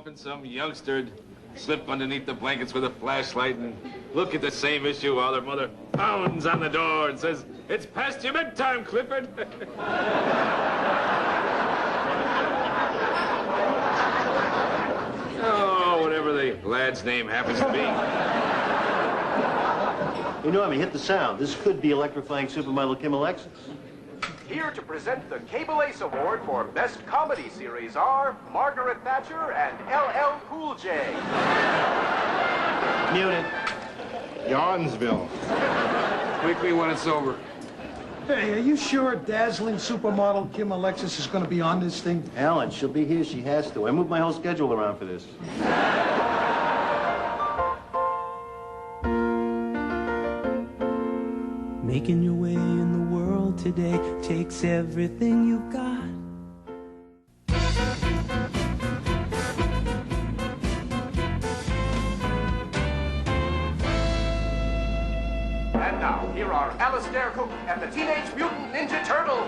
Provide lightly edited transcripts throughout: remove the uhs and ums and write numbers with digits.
often some youngster'd slip underneath the blankets with a flashlight and look at the same issue while their mother pounds on the door and says, "It's past your bedtime, Clifford." Oh, whatever the lad's name happens to be. Hey, Normie, hit the sound. This could be electrifying supermodel Kim Alexis. Here to present the Cable Ace Award for Best Comedy Series are Margaret Thatcher and LL Cool J. Muted. Yawnsville. Quickly when it's over. Hey, are you sure dazzling supermodel Kim Alexis is going to be on this thing? Alan, she'll be here. She has to. I moved my whole schedule around for this. Making your way in the world today takes everything you've got. And now, here are Alistair Cook and the Teenage Mutant Ninja Turtles.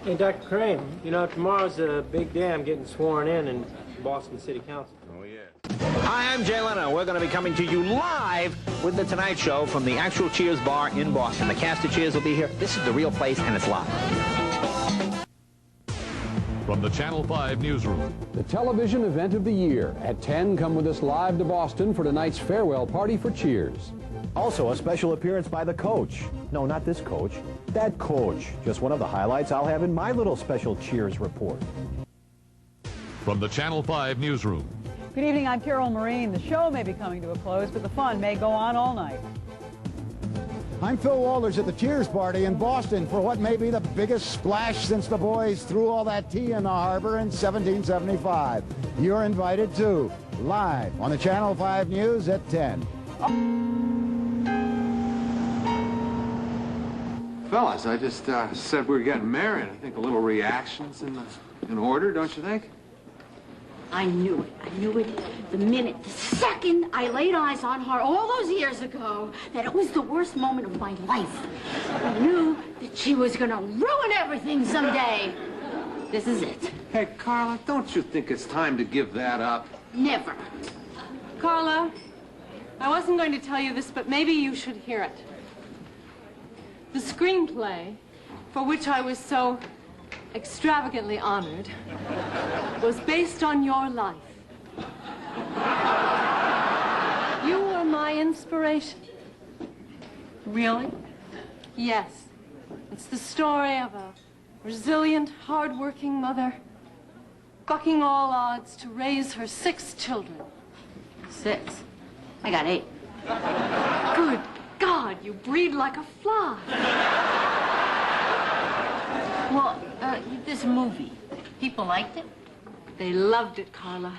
Hey, Dr. Crane, you know, tomorrow's a big day. I'm getting sworn in Boston City Council. Oh, yeah. Hi, I'm Jay Leno. We're going to be coming to you live with The Tonight Show from the actual Cheers bar in Boston. The cast of Cheers will be here. This is the real place, and it's live. From the Channel 5 newsroom. The television event of the year. At 10, come with us live to Boston for tonight's farewell party for Cheers. Also, a special appearance by the coach. No, not this coach. That coach. Just one of the highlights I'll have in my little special Cheers report. From the Channel 5 newsroom. Good evening, I'm Carol Marine. The show may be coming to a close, but the fun may go on all night. I'm Phil Walters at the Cheers party in Boston for what may be the biggest splash since the boys threw all that tea in the harbor in 1775. You're invited too, live on the Channel 5 News at 10. Fellas, I just said we were getting married. I think a little reaction's in order, don't you think? I knew it. I knew it the minute, the second I laid eyes on her all those years ago, that it was the worst moment of my life. I knew that she was going to ruin everything someday. This is it. Hey, Carla, don't you think it's time to give that up? Never. Carla, I wasn't going to tell you this, but maybe you should hear it. The screenplay, for which I was so extravagantly honored, was based on your life. You were my inspiration. Really? Yes. It's the story of a resilient, hard-working mother bucking all odds to raise her 6 children. 6. I got 8. Good God, you breed like a fly. Well, this movie, people liked it? They loved it, Carla.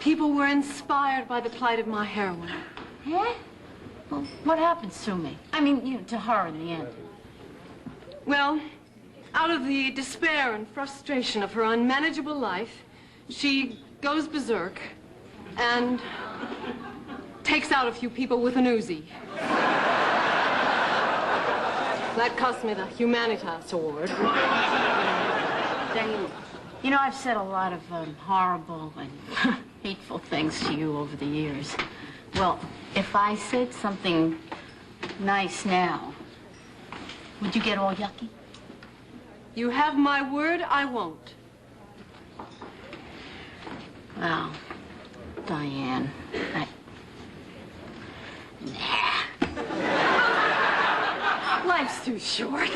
People were inspired by the plight of my heroine. Yeah? Well, what happens to me? I mean, you know, to her in the end. Well, out of the despair and frustration of her unmanageable life, she goes berserk and takes out a few people with an Uzi. That cost me the Humanitas Award. Dang, you know, I've said a lot of horrible and hateful things to you over the years. Well, if I said something nice now, would you get all yucky? You have my word, I won't. Well, Diane, life's too short.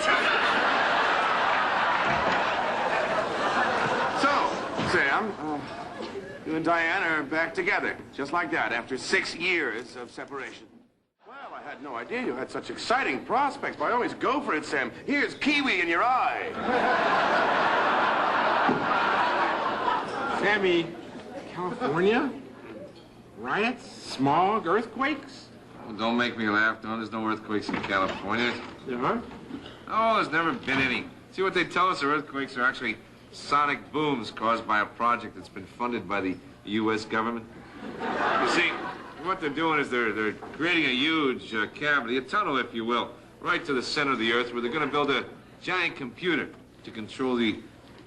So, Sam, you and Diane are back together, just like that, after 6 years of separation. Well, I had no idea you had such exciting prospects, but I always go for it, Sam. Here's kiwi in your eye. Sammy, California? Riots? Smog? Earthquakes? Well, don't make me laugh, Don. There's no earthquakes in California. There are? Oh, there's never been any. See, what they tell us are earthquakes are actually sonic booms caused by a project that's been funded by the U.S. government. You see, what they're doing is they're creating a huge cavity, a tunnel, if you will, right to the center of the Earth, where they're going to build a giant computer to control the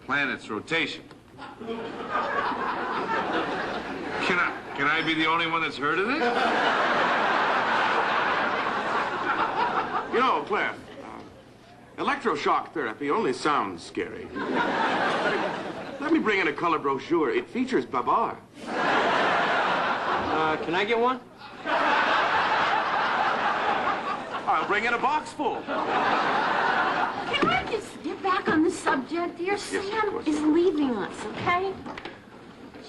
planet's rotation. Can I be the only one that's heard of this? You know, Cliff, electroshock therapy only sounds scary. Let me bring in a color brochure. It features Babar. Can I get one? I'll bring in a box full. Can I just get back on the subject here? Sam is leaving us, okay?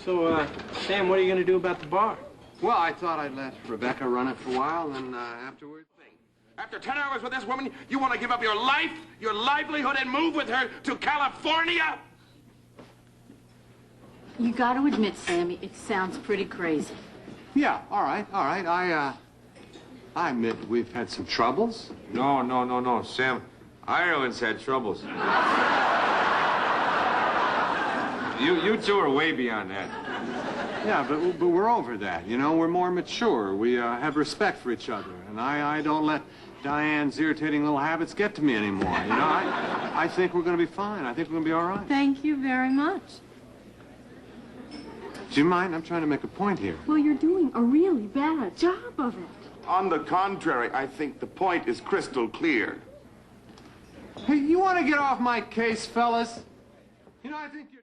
So, Sam, what are you going to do about the bar? Well, I thought I'd let Rebecca run it for a while, and afterwards... After 10 hours with this woman, you want to give up your life, your livelihood, and move with her to California? You got to admit, Sammy, it sounds pretty crazy. Yeah, all right. I admit we've had some troubles. No, Sam. Ireland's had troubles. You two are way beyond that. Yeah, but we're over that, you know? We're more mature. We have respect for each other. And I don't let Diane's irritating little habits get to me anymore, you know? I think we're going to be fine. I think we're going to be all right. Thank you very much. Do you mind? I'm trying to make a point here. Well, you're doing a really bad job of it. On the contrary, I think the point is crystal clear. Hey, you want to get off my case, fellas? You know, I think you're...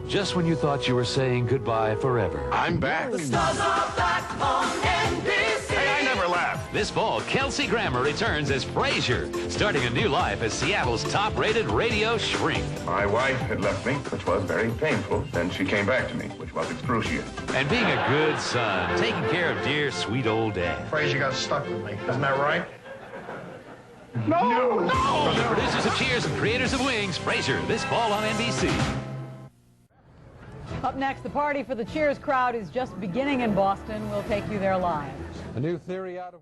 Just when you thought you were saying goodbye forever. I'm back. The stars are back on NBC. Hey, I never left. This fall, Kelsey Grammer returns as Frasier, starting a new life as Seattle's top-rated radio shrink. My wife had left me, which was very painful. Then she came back to me, which was excruciating. And being a good son, taking care of dear, sweet old Dad. Frasier got stuck with me. Isn't that right? No! From the producers of Cheers and creators of Wings, Frasier, this fall on NBC. Up next, the party for the Cheers crowd is just beginning in Boston. We'll take you there live. A new theory out of...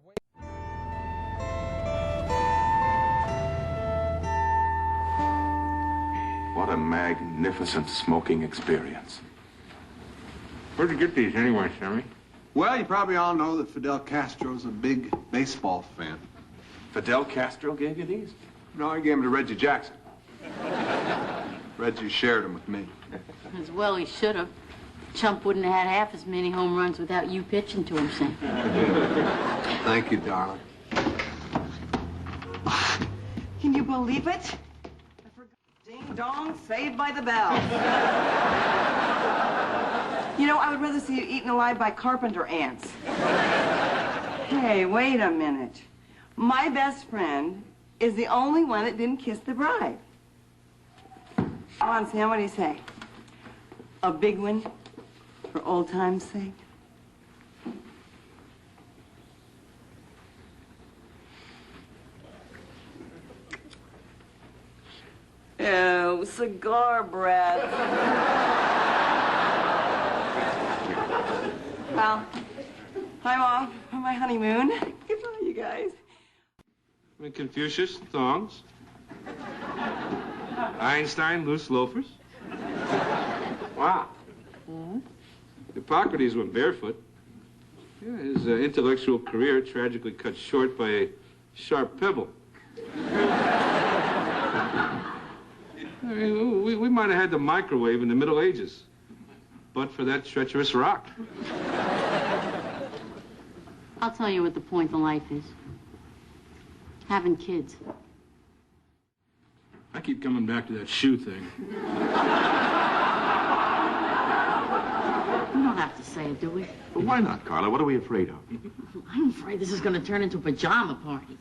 What a magnificent smoking experience. Where'd you get these anyway, Sammy? Well, you probably all know that Fidel Castro's a big baseball fan. Fidel Castro gave you these? No, I gave them to Reggie Jackson. Reggie shared them with me. As well he should have. Chump wouldn't have had half as many home runs without you pitching to him, Sam. Thank you, darling. Can you believe it? I forgot. Ding dong, saved by the bell. You know, I would rather see you eaten alive by carpenter ants. Hey, wait a minute. My best friend is the only one that didn't kiss the bride. Come on, Sam, what do you say? A big one for old time's sake? Oh, cigar breath. Well, I'm off for my honeymoon. Goodbye, you guys. I mean, Confucius, thongs. Einstein, loose loafers. Wow. Hippocrates went barefoot. Yeah, his intellectual career tragically cut short by a sharp pebble. I mean, we might have had the microwave in the Middle Ages, but for that treacherous rock. I'll tell you what the point of life is. Having kids. I keep coming back to that shoe thing. We don't have to say it, do we? Well, why not, Carla? What are we afraid of? I'm afraid this is going to turn into a pajama party.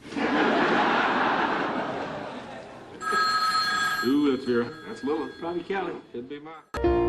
Ooh, that's Vera. That's Lila. Probably Kelly. Could be mine.